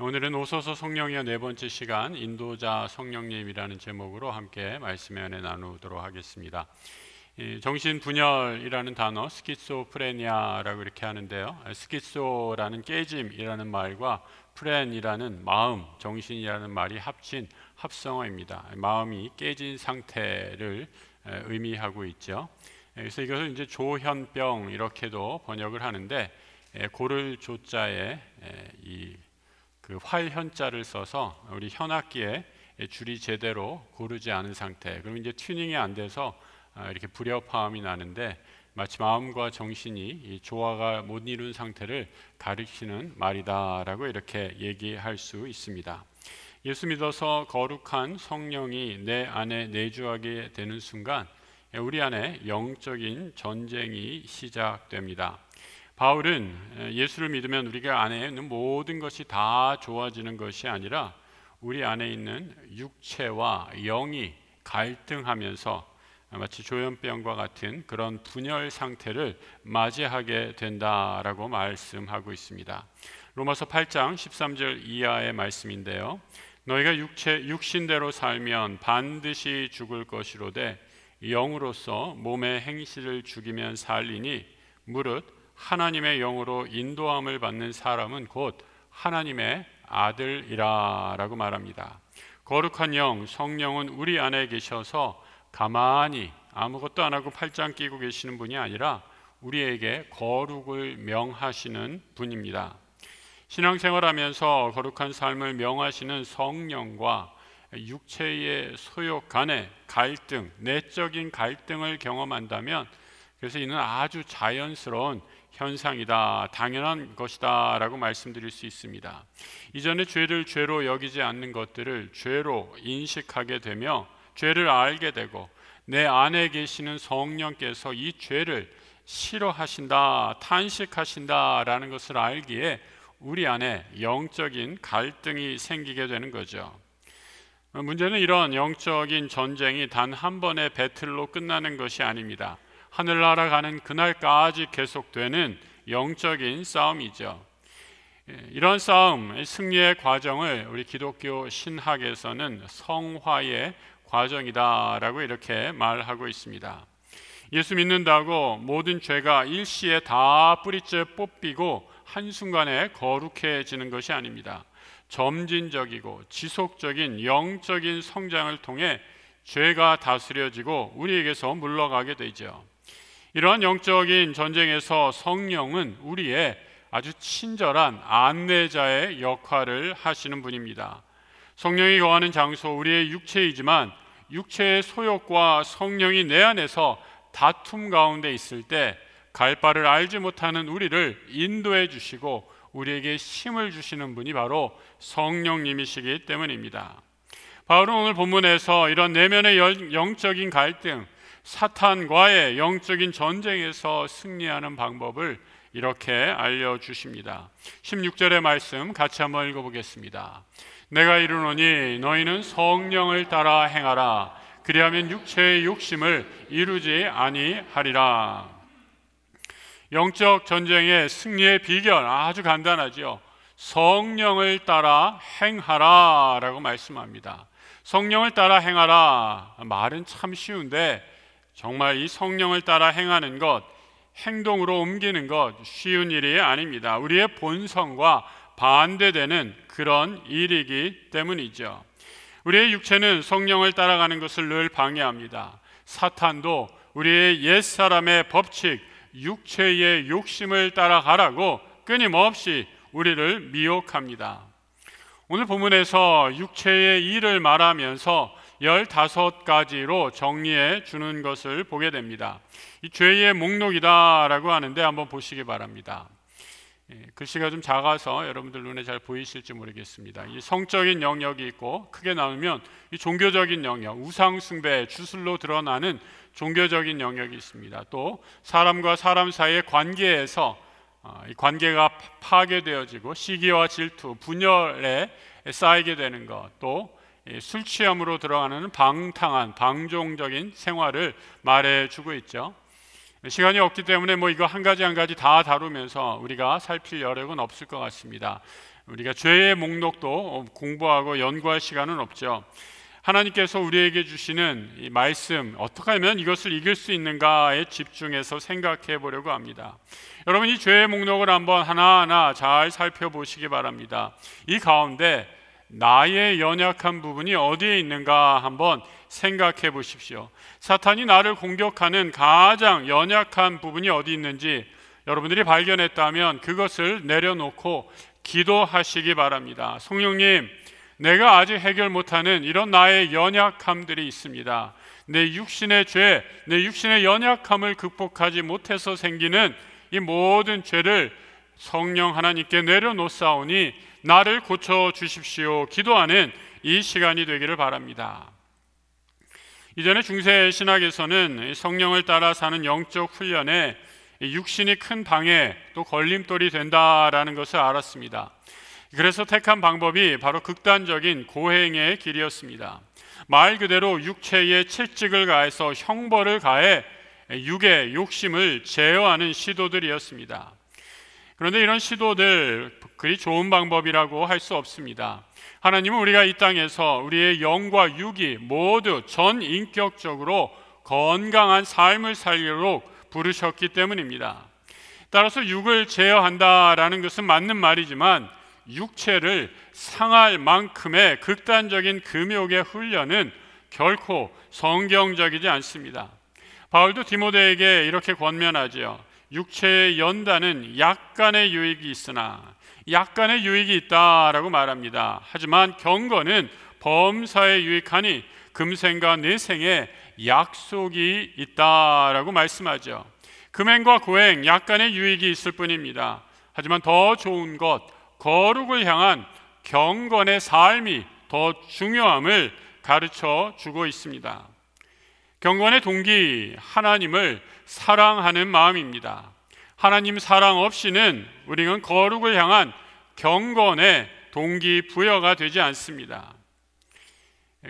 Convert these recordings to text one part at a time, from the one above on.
오늘은 오소서 성령이여 네 번째 시간 인도자 성령님이라는 제목으로 함께 말씀의 은혜 나누도록 하겠습니다. 정신분열이라는 단어 스키소프레니아라고 이렇게 하는데요, 스키소라는 깨짐이라는 말과 프렌이라는 마음, 정신이라는 말이 합친 합성어입니다. 마음이 깨진 상태를 의미하고 있죠. 그래서 이것을 이제 조현병 이렇게도 번역을 하는데, 고를 조자에 그 활현자를 써서 우리 현악기에 줄이 제대로 고르지 않은 상태, 그럼 이제 튜닝이 안 돼서 이렇게 불협화음이 나는데, 마치 마음과 정신이 이 조화가 못 이룬 상태를 가리키는 말이다라고 이렇게 얘기할 수 있습니다. 예수 믿어서 거룩한 성령이 내 안에 내주하게 되는 순간 우리 안에 영적인 전쟁이 시작됩니다. 바울은 예수를 믿으면 우리가 안에 있는 모든 것이 다 좋아지는 것이 아니라 우리 안에 있는 육체와 영이 갈등하면서 마치 조현병과 같은 그런 분열 상태를 맞이하게 된다라고 말씀하고 있습니다. 로마서 8장 13절 이하의 말씀인데요, 너희가 육신대로 살면 반드시 죽을 것이로되 영으로서 몸의 행실을 죽이면 살리니 무릇 하나님의 영으로 인도함을 받는 사람은 곧 하나님의 아들이라 라고 말합니다. 거룩한 영, 성령은 우리 안에 계셔서 가만히 아무것도 안 하고 팔짱 끼고 계시는 분이 아니라 우리에게 거룩을 명하시는 분입니다. 신앙생활하면서 거룩한 삶을 명하시는 성령과 육체의 소욕 간의 갈등, 내적인 갈등을 경험한다면 그래서 이는 아주 자연스러운 현상이다, 당연한 것이다 라고 말씀드릴 수 있습니다. 이전에 죄를 죄로 여기지 않는 것들을 죄로 인식하게 되며 죄를 알게 되고, 내 안에 계시는 성령께서 이 죄를 싫어하신다, 탄식하신다 라는 것을 알기에 우리 안에 영적인 갈등이 생기게 되는 거죠. 문제는 이런 영적인 전쟁이 단 한 번의 배틀로 끝나는 것이 아닙니다. 하늘나라 가는 그날까지 계속되는 영적인 싸움이죠. 이런 싸움, 승리의 과정을 우리 기독교 신학에서는 성화의 과정이다라고 이렇게 말하고 있습니다. 예수 믿는다고 모든 죄가 일시에 다 뿌리째 뽑히고 한순간에 거룩해지는 것이 아닙니다. 점진적이고 지속적인 영적인 성장을 통해 죄가 다스려지고 우리에게서 물러가게 되죠. 이러한 영적인 전쟁에서 성령은 우리의 아주 친절한 안내자의 역할을 하시는 분입니다. 성령이 거하는 장소, 우리의 육체이지만 육체의 소욕과 성령이 내 안에서 다툼 가운데 있을 때 갈 바를 알지 못하는 우리를 인도해 주시고 우리에게 힘을 주시는 분이 바로 성령님이시기 때문입니다. 바울은 오늘 본문에서 이런 내면의 영적인 갈등, 사탄과의 영적인 전쟁에서 승리하는 방법을 이렇게 알려주십니다. 16절의 말씀 같이 한번 읽어보겠습니다. 내가 이르노니 너희는 성령을 따라 행하라. 그리하면 육체의 욕심을 이루지 아니하리라. 영적 전쟁의 승리의 비결 아주 간단하죠. 성령을 따라 행하라 라고 말씀합니다. 성령을 따라 행하라, 말은 참 쉬운데 정말 이 성령을 따라 행하는 것, 행동으로 옮기는 것 쉬운 일이 아닙니다. 우리의 본성과 반대되는 그런 일이기 때문이죠. 우리의 육체는 성령을 따라가는 것을 늘 방해합니다. 사탄도 우리의 옛사람의 법칙, 육체의 욕심을 따라가라고 끊임없이 우리를 미혹합니다. 오늘 본문에서 육체의 일을 말하면서 15가지로 정리해 주는 것을 보게 됩니다. 이 죄의 목록이다 라고 하는데 한번 보시기 바랍니다. 글씨가 좀 작아서 여러분들 눈에 잘 보이실지 모르겠습니다. 이 성적인 영역이 있고, 크게 나누면 이 종교적인 영역, 우상숭배, 주술로 드러나는 종교적인 영역이 있습니다. 또 사람과 사람 사이의 관계에서 이 관계가 파괴되어지고 시기와 질투, 분열에 쌓이게 되는 것, 또 술 취함으로 들어가는 방탕한 방종적인 생활을 말해주고 있죠. 시간이 없기 때문에 이거 한 가지 한 가지 다 다루면서 우리가 살필 여력은 없을 것 같습니다. 우리가 죄의 목록도 공부하고 연구할 시간은 없죠. 하나님께서 우리에게 주시는 이 말씀, 어떻게 하면 이것을 이길 수 있는가에 집중해서 생각해 보려고 합니다. 여러분, 이 죄의 목록을 한번 하나하나 잘 살펴보시기 바랍니다. 이 가운데 나의 연약한 부분이 어디에 있는가 한번 생각해 보십시오. 사탄이 나를 공격하는 가장 연약한 부분이 어디 있는지 여러분들이 발견했다면 그것을 내려놓고 기도하시기 바랍니다. 성령님, 내가 아직 해결 못하는 이런 나의 연약함들이 있습니다. 내 육신의 죄, 내 육신의 연약함을 극복하지 못해서 생기는 이 모든 죄를 성령 하나님께 내려놓사오니 나를 고쳐주십시오. 기도하는 이 시간이 되기를 바랍니다. 이전에 중세 신학에서는 성령을 따라 사는 영적 훈련에 육신이 큰 방해 또 걸림돌이 된다라는 것을 알았습니다. 그래서 택한 방법이 바로 극단적인 고행의 길이었습니다. 말 그대로 육체에 채찍을 가해서 형벌을 가해 육의 욕심을 제어하는 시도들이었습니다. 그런데 이런 시도들 그리 좋은 방법이라고 할 수 없습니다. 하나님은 우리가 이 땅에서 우리의 영과 육이 모두 전인격적으로 건강한 삶을 살도록 부르셨기 때문입니다. 따라서 육을 제어한다라는 것은 맞는 말이지만 육체를 상할 만큼의 극단적인 금욕의 훈련은 결코 성경적이지 않습니다. 바울도 디모데에게 이렇게 권면하지요. 육체의 연단은 약간의 유익이 있으나 약간의 유익이 있다라고 말합니다. 하지만 경건은 범사에 유익하니 금생과 내생에 약속이 있다라고 말씀하죠. 금행과 고행 약간의 유익이 있을 뿐입니다. 하지만 더 좋은 것, 거룩을 향한 경건의 삶이 더 중요함을 가르쳐 주고 있습니다. 경건의 동기, 하나님을 사랑하는 마음입니다. 하나님 사랑 없이는 우리는 거룩을 향한 경건의 동기부여가 되지 않습니다.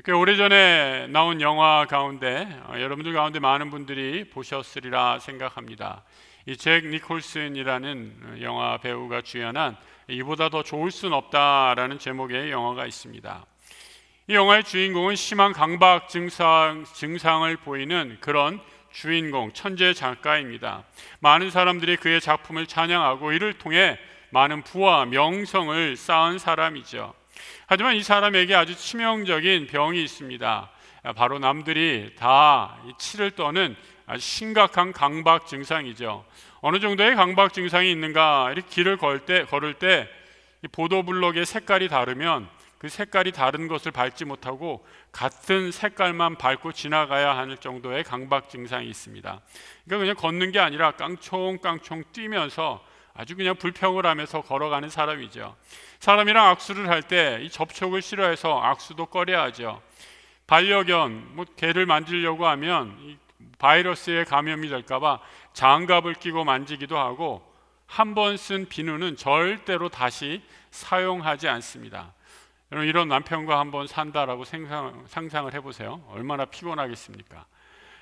꽤 오래전에 나온 영화 가운데 여러분들 가운데 많은 분들이 보셨으리라 생각합니다. 이 잭 니콜슨이라는 영화 배우가 주연한 이보다 더 좋을 순 없다라는 제목의 영화가 있습니다. 이 영화의 주인공은 심한 강박 증상을 보이는 그런 주인공, 천재 작가입니다. 많은 사람들이 그의 작품을 찬양하고 이를 통해 많은 부와 명성을 쌓은 사람이죠. 하지만 이 사람에게 아주 치명적인 병이 있습니다. 바로 남들이 다 치를 떠는 아주 심각한 강박 증상이죠. 어느 정도의 강박 증상이 있는가? 이렇게 길을 걸을 때 보도블록의 색깔이 다르면 그 색깔이 다른 것을 밟지 못하고 같은 색깔만 밟고 지나가야 할 정도의 강박 증상이 있습니다. 그러니까 그냥 걷는 게 아니라 깡총깡총 뛰면서 아주 그냥 불평을 하면서 걸어가는 사람이죠. 사람이랑 악수를 할 때 이 접촉을 싫어해서 악수도 꺼려 하죠. 반려견, 개를 만지려고 하면 이 바이러스에 감염이 될까봐 장갑을 끼고 만지기도 하고 한 번 쓴 비누는 절대로 다시 사용하지 않습니다. 여러분, 이런 남편과 한번 산다라고 상상을 해보세요. 얼마나 피곤하겠습니까?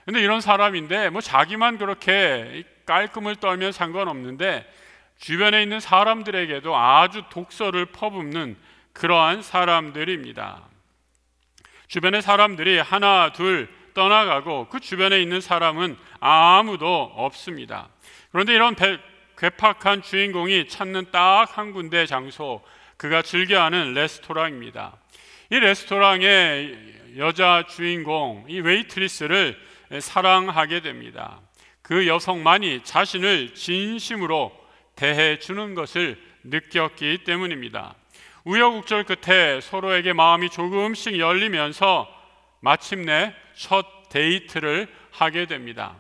근데 이런 사람인데 자기만 그렇게 깔끔을 떨면 상관없는데 주변에 있는 사람들에게도 아주 독서를 퍼붓는 그러한 사람들입니다. 주변의 사람들이 하나 둘 떠나가고 그 주변에 있는 사람은 아무도 없습니다. 그런데 이런 괴팍한 주인공이 찾는 딱 한 군데 장소, 그가 즐겨하는 레스토랑입니다. 이 레스토랑의 여자 주인공, 이 웨이트리스를 사랑하게 됩니다. 그 여성만이 자신을 진심으로 대해주는 것을 느꼈기 때문입니다. 우여곡절 끝에 서로에게 마음이 조금씩 열리면서 마침내 첫 데이트를 하게 됩니다.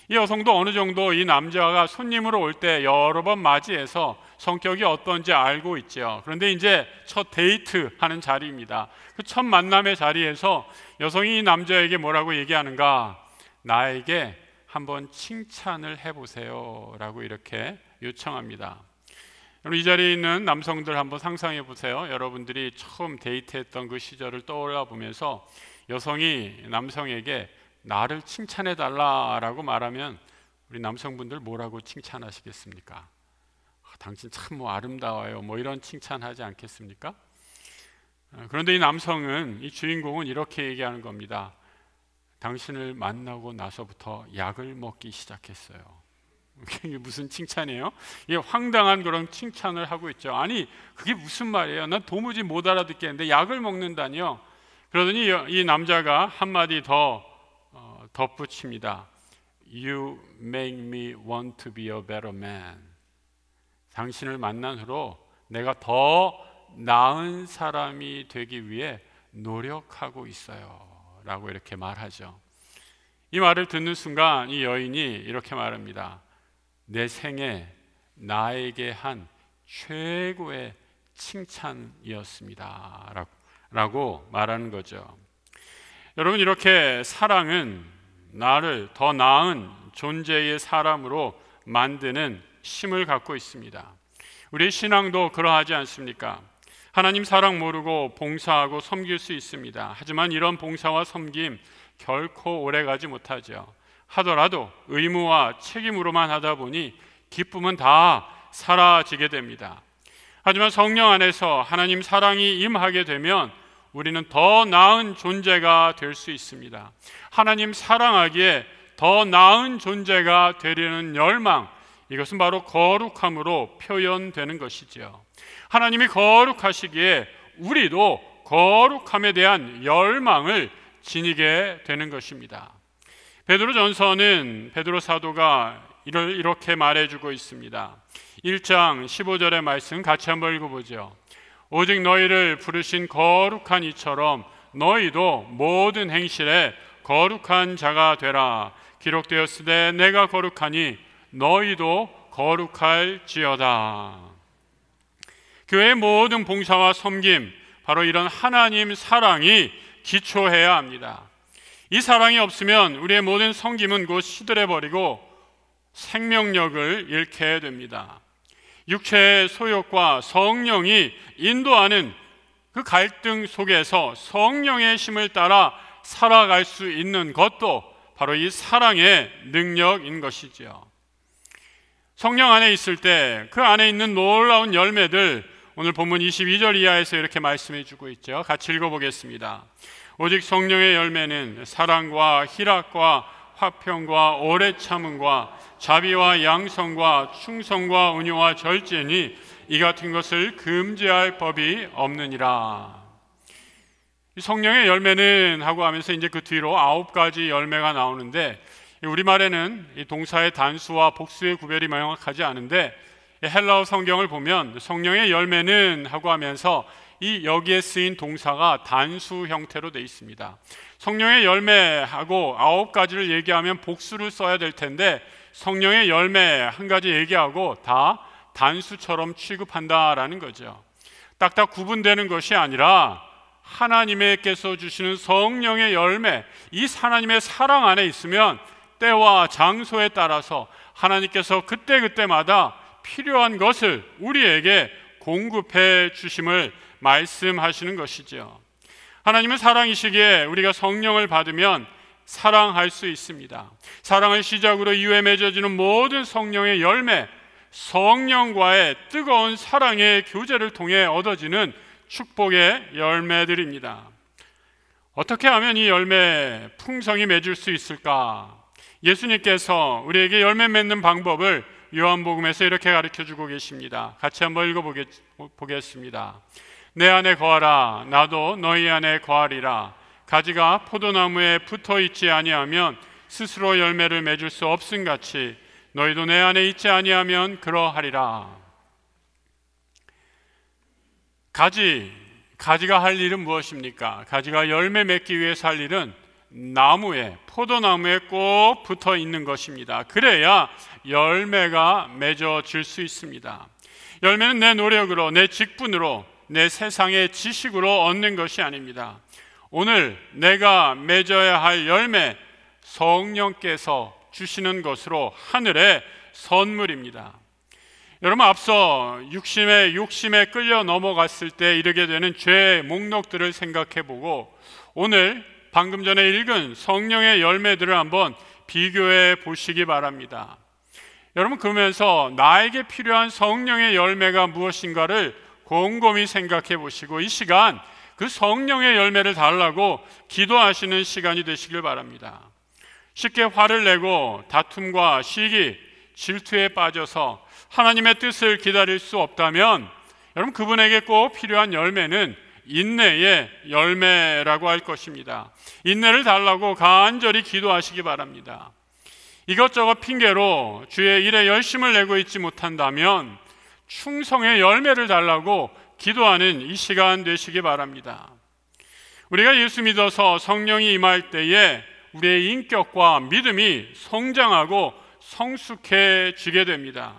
이 여성도 어느 정도 이 남자가 손님으로 올 때 여러 번 맞이해서 성격이 어떤지 알고 있죠. 그런데 이제 첫 데이트하는 자리입니다. 그 첫 만남의 자리에서 여성이 이 남자에게 뭐라고 얘기하는가? 나에게 한번 칭찬을 해보세요 라고 이렇게 요청합니다. 여러분, 이 자리에 있는 남성들 한번 상상해 보세요. 여러분들이 처음 데이트했던 그 시절을 떠올려 보면서 여성이 남성에게 나를 칭찬해 달라라고 말하면 우리 남성분들 뭐라고 칭찬하시겠습니까? 당신 참 아름다워요, 이런 칭찬하지 않겠습니까? 그런데 이 남성은, 이 주인공은 이렇게 얘기하는 겁니다. 당신을 만나고 나서부터 약을 먹기 시작했어요. 이게 무슨 칭찬이에요? 이게 황당한 그런 칭찬을 하고 있죠. 아니, 그게 무슨 말이에요? 난 도무지 못 알아듣겠는데 약을 먹는다니요? 그러더니 이 남자가 한마디 더 덧붙입니다. You make me want to be a better man. 당신을 만난 후로 내가 더 나은 사람이 되기 위해 노력하고 있어요 라고 이렇게 말하죠. 이 말을 듣는 순간 이 여인이 이렇게 말합니다. 내 생에 나에게 한 최고의 칭찬이었습니다 라고 말하는 거죠. 여러분, 이렇게 사랑은 나를 더 나은 존재의 사람으로 만드는 힘을 갖고 있습니다. 우리의 신앙도 그러하지 않습니까? 하나님 사랑 모르고 봉사하고 섬길 수 있습니다. 하지만 이런 봉사와 섬김 결코 오래가지 못하죠. 하더라도 의무와 책임으로만 하다 보니 기쁨은 다 사라지게 됩니다. 하지만 성령 안에서 하나님 사랑이 임하게 되면 우리는 더 나은 존재가 될 수 있습니다. 하나님 사랑하기에 더 나은 존재가 되려는 열망, 이것은 바로 거룩함으로 표현되는 것이죠. 하나님이 거룩하시기에 우리도 거룩함에 대한 열망을 지니게 되는 것입니다. 베드로전서는 베드로 사도가 이렇게 말해주고 있습니다. 1장 15절의 말씀 같이 한번 읽어보죠. 오직 너희를 부르신 거룩한 이처럼 너희도 모든 행실에 거룩한 자가 되라. 기록되었으되 내가 거룩하니 너희도 거룩할지어다. 교회의 모든 봉사와 섬김, 바로 이런 하나님 사랑이 기초해야 합니다. 이 사랑이 없으면 우리의 모든 섬김은 곧 시들해버리고 생명력을 잃게 됩니다. 육체의 소욕과 성령이 인도하는 그 갈등 속에서 성령의 힘을 따라 살아갈 수 있는 것도 바로 이 사랑의 능력인 것이지요. 성령 안에 있을 때 그 안에 있는 놀라운 열매들, 오늘 본문 22절 이하에서 이렇게 말씀해 주고 있죠. 같이 읽어보겠습니다. 오직 성령의 열매는 사랑과 희락과 화평과 오래 참음과 자비와 양성과 충성과 온유와 절제니 이 같은 것을 금지할 법이 없느니라. 성령의 열매는 하고 하면서 이제 그 뒤로 9가지 열매가 나오는데, 우리말에는 이 동사의 단수와 복수의 구별이 명확하지 않은데 헬라어 성경을 보면 성령의 열매는 하고 하면서 이 여기에 쓰인 동사가 단수 형태로 되어 있습니다. 성령의 열매하고 9가지를 얘기하면 복수를 써야 될 텐데 성령의 열매 한 가지 얘기하고 다 단수처럼 취급한다라는 거죠. 딱딱 구분되는 것이 아니라 하나님께서 주시는 성령의 열매, 이 하나님의 사랑 안에 있으면 때와 장소에 따라서 하나님께서 그때그때마다 필요한 것을 우리에게 공급해 주심을 말씀하시는 것이죠. 하나님은 사랑이시기에 우리가 성령을 받으면 사랑할 수 있습니다. 사랑을 시작으로 이후에 맺어지는 모든 성령의 열매, 성령과의 뜨거운 사랑의 교제를 통해 얻어지는 축복의 열매들입니다. 어떻게 하면 이 열매 풍성히 맺을 수 있을까? 예수님께서 우리에게 열매 맺는 방법을 요한복음에서 이렇게 가르쳐주고 계십니다. 같이 한번 읽어보겠습니다. 내 안에 거하라. 나도 너희 안에 거하리라. 가지가 포도나무에 붙어있지 아니하면 스스로 열매를 맺을 수 없음같이 너희도 내 안에 있지 아니하면 그러하리라. 가지가 할 일은 무엇입니까? 가지가 열매 맺기 위해서 할 일은 나무에, 포도나무에 꼭 붙어 있는 것입니다. 그래야 열매가 맺어질 수 있습니다. 열매는 내 노력으로, 내 직분으로, 내 세상의 지식으로 얻는 것이 아닙니다. 오늘 내가 맺어야 할 열매, 성령께서 주시는 것으로 하늘의 선물입니다. 여러분, 앞서 욕심에 끌려 넘어갔을 때 이르게 되는 죄의 목록들을 생각해보고 오늘 방금 전에 읽은 성령의 열매들을 한번 비교해 보시기 바랍니다. 여러분, 그러면서 나에게 필요한 성령의 열매가 무엇인가를 곰곰이 생각해 보시고 이 시간 그 성령의 열매를 달라고 기도하시는 시간이 되시길 바랍니다. 쉽게 화를 내고 다툼과 시기, 질투에 빠져서 하나님의 뜻을 기다릴 수 없다면 여러분, 그분에게 꼭 필요한 열매는 인내의 열매라고 할 것입니다. 인내를 달라고 간절히 기도하시기 바랍니다. 이것저것 핑계로 주의 일에 열심을 내고 있지 못한다면 충성의 열매를 달라고 기도하는 이 시간 되시기 바랍니다. 우리가 예수 믿어서 성령이 임할 때에 우리의 인격과 믿음이 성장하고 성숙해지게 됩니다.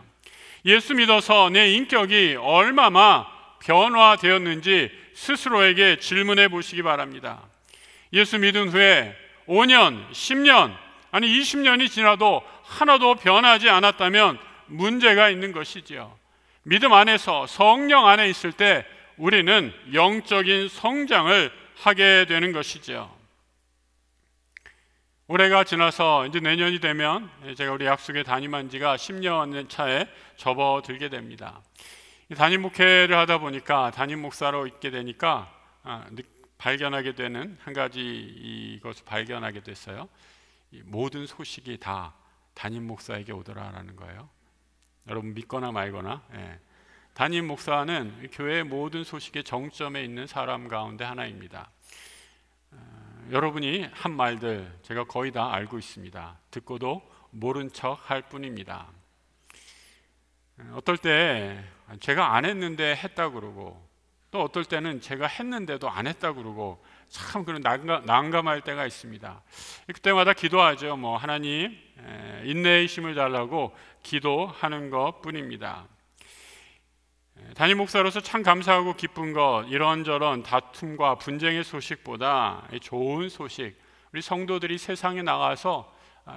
예수 믿어서 내 인격이 얼마나 변화되었는지 스스로에게 질문해 보시기 바랍니다. 예수 믿은 후에 5년, 10년, 아니 20년이 지나도 하나도 변하지 않았다면 문제가 있는 것이지요. 믿음 안에서 성령 안에 있을 때 우리는 영적인 성장을 하게 되는 것이죠. 올해가 지나서 이제 내년이 되면 제가 우리 약속에 담임한 지가 10년 차에 접어들게 됩니다. 담임 목회를 하다 보니까 담임 목사로 있게 되니까 발견하게 되는 한 가지 이것을 발견하게 됐어요. 모든 소식이 다 담임 목사에게 오더라라는 거예요. 여러분 믿거나 말거나, 담임 목사는 교회의 모든 소식의 정점에 있는 사람 가운데 하나입니다. 여러분이 한 말들 제가 거의 다 알고 있습니다. 듣고도 모른 척 할 뿐입니다. 어떨 때 제가 안 했는데 했다 그러고, 또 어떨 때는 제가 했는데도 안 했다 그러고, 참 그런 난감할 때가 있습니다. 그때마다 기도하죠. 하나님 인내의 힘을 달라고 기도하는 것 뿐입니다. 담임 목사로서 참 감사하고 기쁜 것, 이런저런 다툼과 분쟁의 소식보다 좋은 소식, 우리 성도들이 세상에 나가서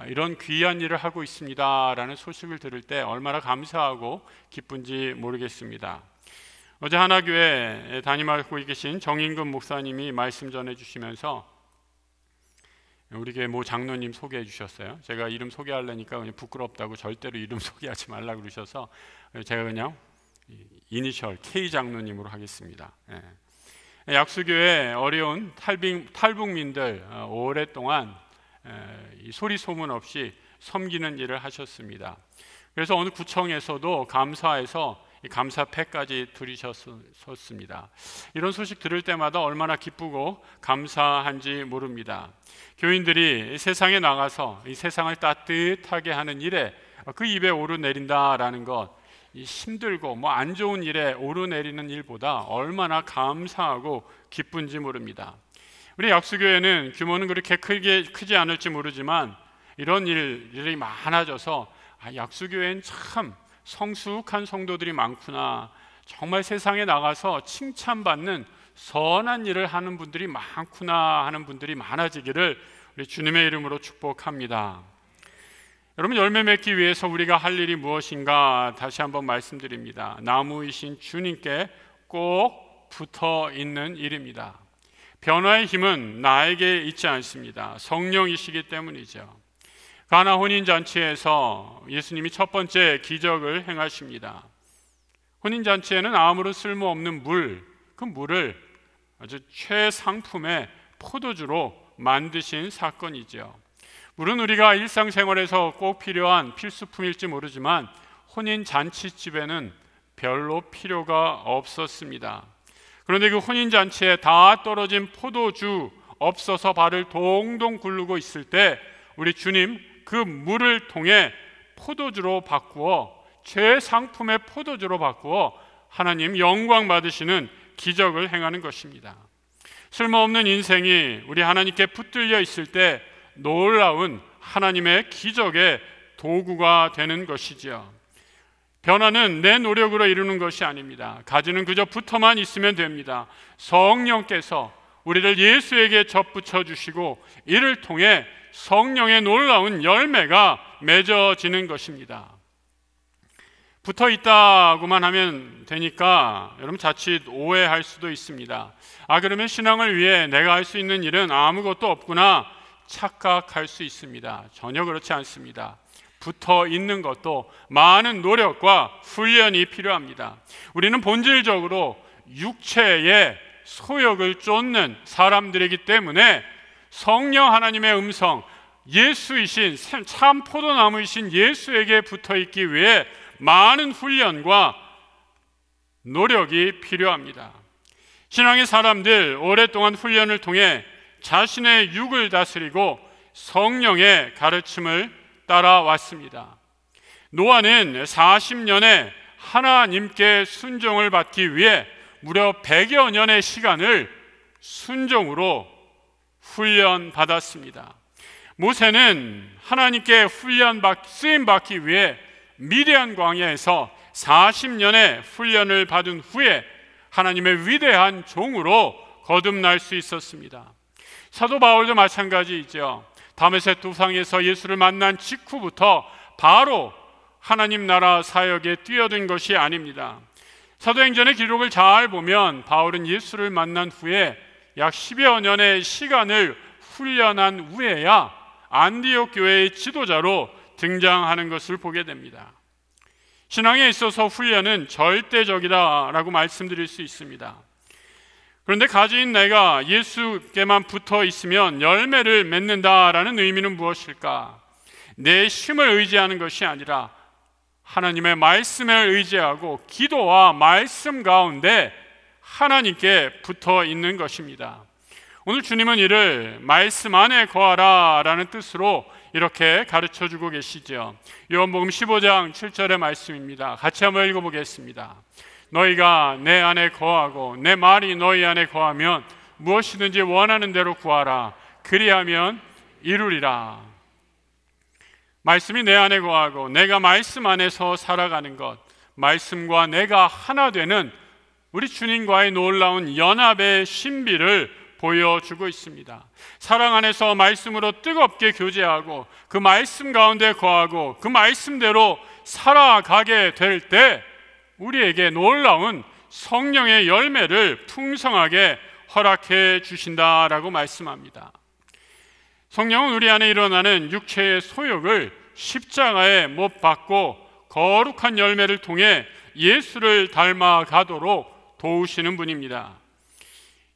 이런 귀한 일을 하고 있습니다 라는 소식을 들을 때 얼마나 감사하고 기쁜지 모르겠습니다. 어제 하나교회 담임하고 계신 정인근 목사님이 말씀 전해주시면서 우리 교회 모 장로님 소개해 주셨어요. 제가 이름 소개하려니까 그냥 부끄럽다고 절대로 이름 소개하지 말라고 그러셔서 제가 그냥 이니셜 K 장로님으로 하겠습니다. 약수교회 어려운 탈북민들 오랫동안 이 소리 소문 없이 섬기는 일을 하셨습니다. 그래서 어느 구청에서도 감사해서 감사패까지 들이셨습니다. 이런 소식 들을 때마다 얼마나 기쁘고 감사한지 모릅니다. 교인들이 세상에 나가서 이 세상을 따뜻하게 하는 일에 그 입에 오르내린다라는 것, 이 힘들고 안 좋은 일에 오르내리는 일보다 얼마나 감사하고 기쁜지 모릅니다. 우리 약수교회는 규모는 그렇게 크지 않을지 모르지만 이런 일들이 많아져서 약수교회는 참 성숙한 성도들이 많구나, 정말 세상에 나가서 칭찬받는 선한 일을 하는 분들이 많구나 하는 분들이 많아지기를 우리 주님의 이름으로 축복합니다. 여러분, 열매 맺기 위해서 우리가 할 일이 무엇인가 다시 한번 말씀드립니다. 나무이신 주님께 꼭 붙어 있는 일입니다. 변화의 힘은 나에게 있지 않습니다. 성령이시기 때문이죠. 가나 혼인잔치에서 예수님이 첫 번째 기적을 행하십니다. 혼인잔치에는 아무런 쓸모없는 그 물을 아주 최상품의 포도주로 만드신 사건이죠. 물은 우리가 일상생활에서 꼭 필요한 필수품일지 모르지만 혼인잔치집에는 별로 필요가 없었습니다. 그런데 그 혼인잔치에 다 떨어진 포도주 없어서 발을 동동 구르고 있을 때 우리 주님 그 물을 통해 포도주로 바꾸어, 최상품의 포도주로 바꾸어 하나님 영광 받으시는 기적을 행하는 것입니다. 쓸모없는 인생이 우리 하나님께 붙들려 있을 때 놀라운 하나님의 기적의 도구가 되는 것이지요. 변화는 내 노력으로 이루는 것이 아닙니다. 가지는 그저 붙어만 있으면 됩니다. 성령께서 우리를 예수에게 접붙여 주시고 이를 통해 성령의 놀라운 열매가 맺어지는 것입니다. 붙어 있다고만 하면 되니까 여러분 자칫 오해할 수도 있습니다. 그러면 신앙을 위해 내가 할 수 있는 일은 아무것도 없구나 착각할 수 있습니다. 전혀 그렇지 않습니다. 붙어 있는 것도 많은 노력과 훈련이 필요합니다. 우리는 본질적으로 육체의 소욕을 쫓는 사람들이기 때문에 성령 하나님의 음성, 예수이신 참 포도나무이신 예수에게 붙어 있기 위해 많은 훈련과 노력이 필요합니다. 신앙의 사람들 오랫동안 훈련을 통해 자신의 육을 다스리고 성령의 가르침을 따라왔습니다. 노아는 40년의 하나님께 순종을 받기 위해 무려 100여 년의 시간을 순종으로 훈련받았습니다. 모세는 하나님께 쓰임받기 위해 미디안 광야에서 40년의 훈련을 받은 후에 하나님의 위대한 종으로 거듭날 수 있었습니다. 사도 바울도 마찬가지이죠. 다메섹 도상에서 예수를 만난 직후부터 바로 하나님 나라 사역에 뛰어든 것이 아닙니다. 사도행전의 기록을 잘 보면 바울은 예수를 만난 후에 약 10여 년의 시간을 훈련한 후에야 안디옥 교회의 지도자로 등장하는 것을 보게 됩니다. 신앙에 있어서 훈련은 절대적이다라고 말씀드릴 수 있습니다. 그런데 가지인 내가 예수께만 붙어 있으면 열매를 맺는다라는 의미는 무엇일까? 내 힘을 의지하는 것이 아니라 하나님의 말씀을 의지하고 기도와 말씀 가운데 하나님께 붙어 있는 것입니다. 오늘 주님은 이를 말씀 안에 거하라 라는 뜻으로 이렇게 가르쳐주고 계시죠. 요한복음 15장 7절의 말씀입니다. 같이 한번 읽어보겠습니다. 너희가 내 안에 거하고 내 말이 너희 안에 거하면 무엇이든지 원하는 대로 구하라. 그리하면 이루리라. 말씀이 내 안에 거하고 내가 말씀 안에서 살아가는 것, 말씀과 내가 하나 되는 우리 주님과의 놀라운 연합의 신비를 보여주고 있습니다. 사랑 안에서 말씀으로 뜨겁게 교제하고 그 말씀 가운데 거하고 그 말씀대로 살아가게 될 때 우리에게 놀라운 성령의 열매를 풍성하게 허락해 주신다라고 말씀합니다. 성령은 우리 안에 일어나는 육체의 소욕을 십자가에 못 박고 거룩한 열매를 통해 예수를 닮아가도록 도우시는 분입니다.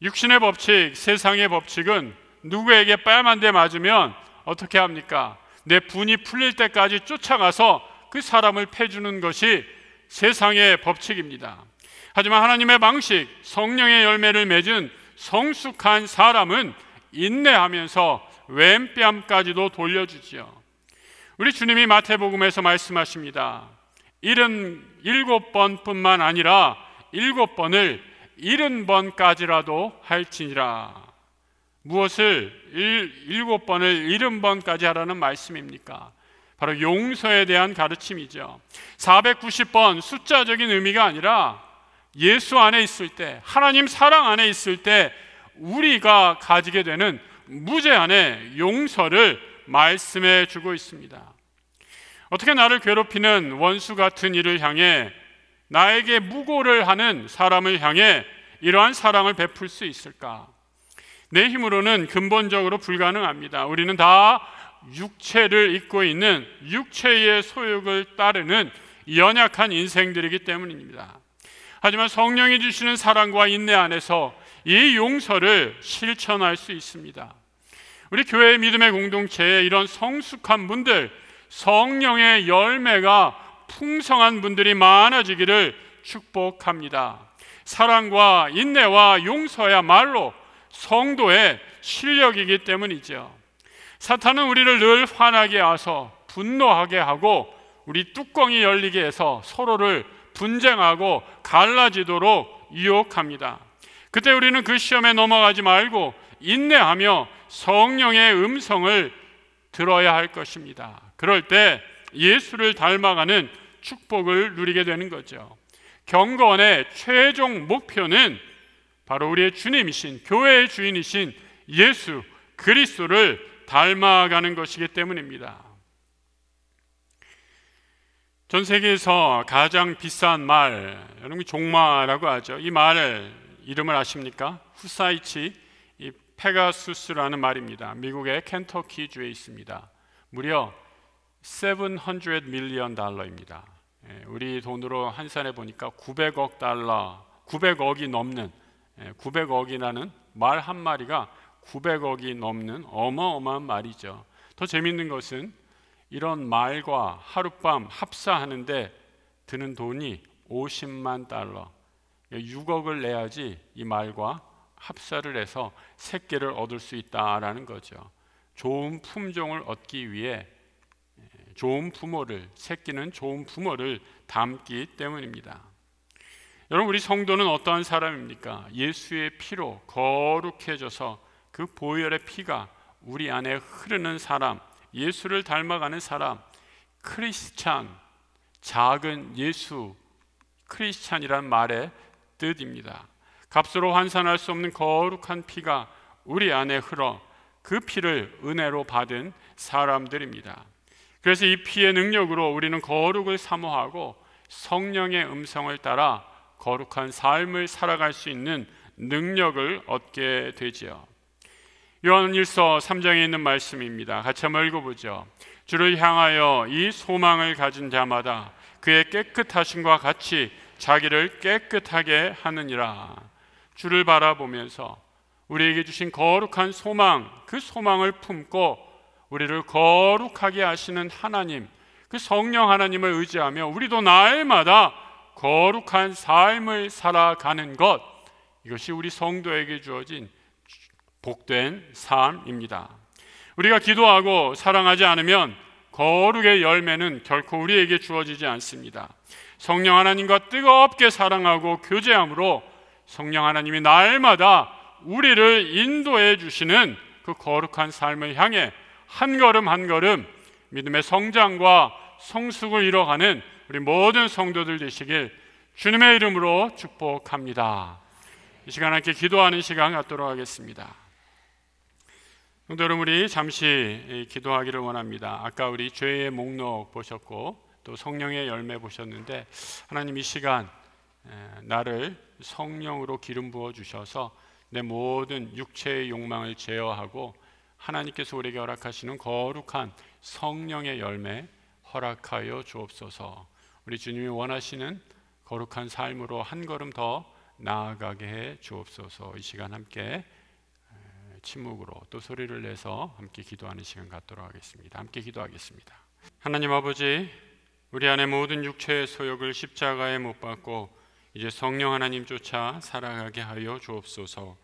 육신의 법칙, 세상의 법칙은 누구에게 뺨 한 대 맞으면 어떻게 합니까? 내 분이 풀릴 때까지 쫓아가서 그 사람을 패주는 것이 세상의 법칙입니다. 하지만 하나님의 방식, 성령의 열매를 맺은 성숙한 사람은 인내하면서 왼뺨까지도 돌려주지요. 우리 주님이 마태복음에서 말씀하십니다. 77번뿐만 아니라 7번을 70번까지라도 할지니라. 무엇을 7번을 70번까지 하라는 말씀입니까? 바로 용서에 대한 가르침이죠. 490번 숫자적인 의미가 아니라 예수 안에 있을 때, 하나님 사랑 안에 있을 때 우리가 가지게 되는 무제한의 용서를 말씀해 주고 있습니다. 어떻게 나를 괴롭히는 원수 같은 이를 향해, 나에게 무고를 하는 사람을 향해 이러한 사랑을 베풀 수 있을까? 내 힘으로는 근본적으로 불가능합니다. 우리는 다 육체를 입고 있는 육체의 소욕을 따르는 연약한 인생들이기 때문입니다. 하지만 성령이 주시는 사랑과 인내 안에서 이 용서를 실천할 수 있습니다. 우리 교회의 믿음의 공동체에 이런 성숙한 분들, 성령의 열매가 풍성한 분들이 많아지기를 축복합니다. 사랑과 인내와 용서야말로 성도의 실력이기 때문이죠. 사탄은 우리를 늘 화나게 해서 분노하게 하고 우리 뚜껑이 열리게 해서 서로를 분쟁하고 갈라지도록 유혹합니다. 그때 우리는 그 시험에 넘어가지 말고 인내하며 성령의 음성을 들어야 할 것입니다. 그럴 때 예수를 닮아가는 축복을 누리게 되는 거죠. 경건의 최종 목표는 바로 우리의 주님이신, 교회의 주인이신 예수 그리스도를 닮아가는 것이기 때문입니다. 전 세계에서 가장 비싼 말, 여러분 종마라고 하죠. 이 말 이름을 아십니까? 후사이치 페가수스라는 말입니다. 미국의 켄터키 주에 있습니다. 무려 $700 million 달러입니다. 우리 돈으로 환산해 보니까 900억 달러, 900억이 넘는 900억이라는 말 한 마리가 900억이 넘는 어마어마한 말이죠. 더 재밌는 것은 이런 말과 하룻밤 합사하는데 드는 돈이 50만 달러, 6억을 내야지 이 말과 합사를 해서 새끼를 얻을 수 있다라는 거죠. 좋은 품종을 얻기 위해 좋은 부모를, 새끼는 좋은 부모를 닮기 때문입니다. 여러분, 우리 성도는 어떠한 사람입니까? 예수의 피로 거룩해져서 그 보혈의 피가 우리 안에 흐르는 사람, 예수를 닮아가는 사람, 크리스찬, 작은 예수, 크리스찬이란 말의 뜻입니다. 값으로 환산할 수 없는 거룩한 피가 우리 안에 흘러 그 피를 은혜로 받은 사람들입니다. 그래서 이 피의 능력으로 우리는 거룩을 사모하고 성령의 음성을 따라 거룩한 삶을 살아갈 수 있는 능력을 얻게 되지요. 요한일서 3장에 있는 말씀입니다. 같이 한번 읽어보죠. 주를 향하여 이 소망을 가진 자마다 그의 깨끗하심과 같이 자기를 깨끗하게 하느니라. 주를 바라보면서 우리에게 주신 거룩한 소망, 그 소망을 품고 우리를 거룩하게 하시는 하나님, 그 성령 하나님을 의지하며 우리도 날마다 거룩한 삶을 살아가는 것, 이것이 우리 성도에게 주어진 복된 삶입니다. 우리가 기도하고 사랑하지 않으면 거룩의 열매는 결코 우리에게 주어지지 않습니다. 성령 하나님과 뜨겁게 사랑하고 교제함으로 성령 하나님이 날마다 우리를 인도해 주시는 그 거룩한 삶을 향해 한 걸음 한 걸음 믿음의 성장과 성숙을 이뤄가는 우리 모든 성도들 되시길 주님의 이름으로 축복합니다. 이 시간 함께 기도하는 시간 갖도록 하겠습니다. 성도 여러분, 우리 잠시 기도하기를 원합니다. 아까 우리 죄의 목록 보셨고 또 성령의 열매 보셨는데, 하나님 이 시간 나를 성령으로 기름 부어 주셔서 내 모든 육체의 욕망을 제어하고 하나님께서 우리에게 허락하시는 거룩한 성령의 열매 허락하여 주옵소서. 우리 주님이 원하시는 거룩한 삶으로 한 걸음 더 나아가게 해 주옵소서. 이 시간 함께 침묵으로 또 소리를 내서 함께 기도하는 시간 갖도록 하겠습니다. 함께 기도하겠습니다. 하나님 아버지, 우리 안에 모든 육체의 소욕을 십자가에 못 박고 이제 성령 하나님 쫓아 살아가게 하여 주옵소서.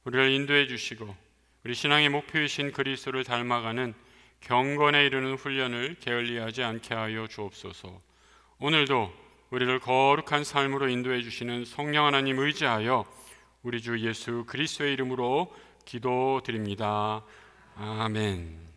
우리를 인도해 주시고 우리 신앙의 목표이신 그리스도를 닮아가는 경건에 이르는 훈련을 게을리하지 않게 하여 주옵소서. 오늘도 우리를 거룩한 삶으로 인도해 주시는 성령 하나님 의지하여 우리 주 예수 그리스도의 이름으로 기도드립니다. 아멘.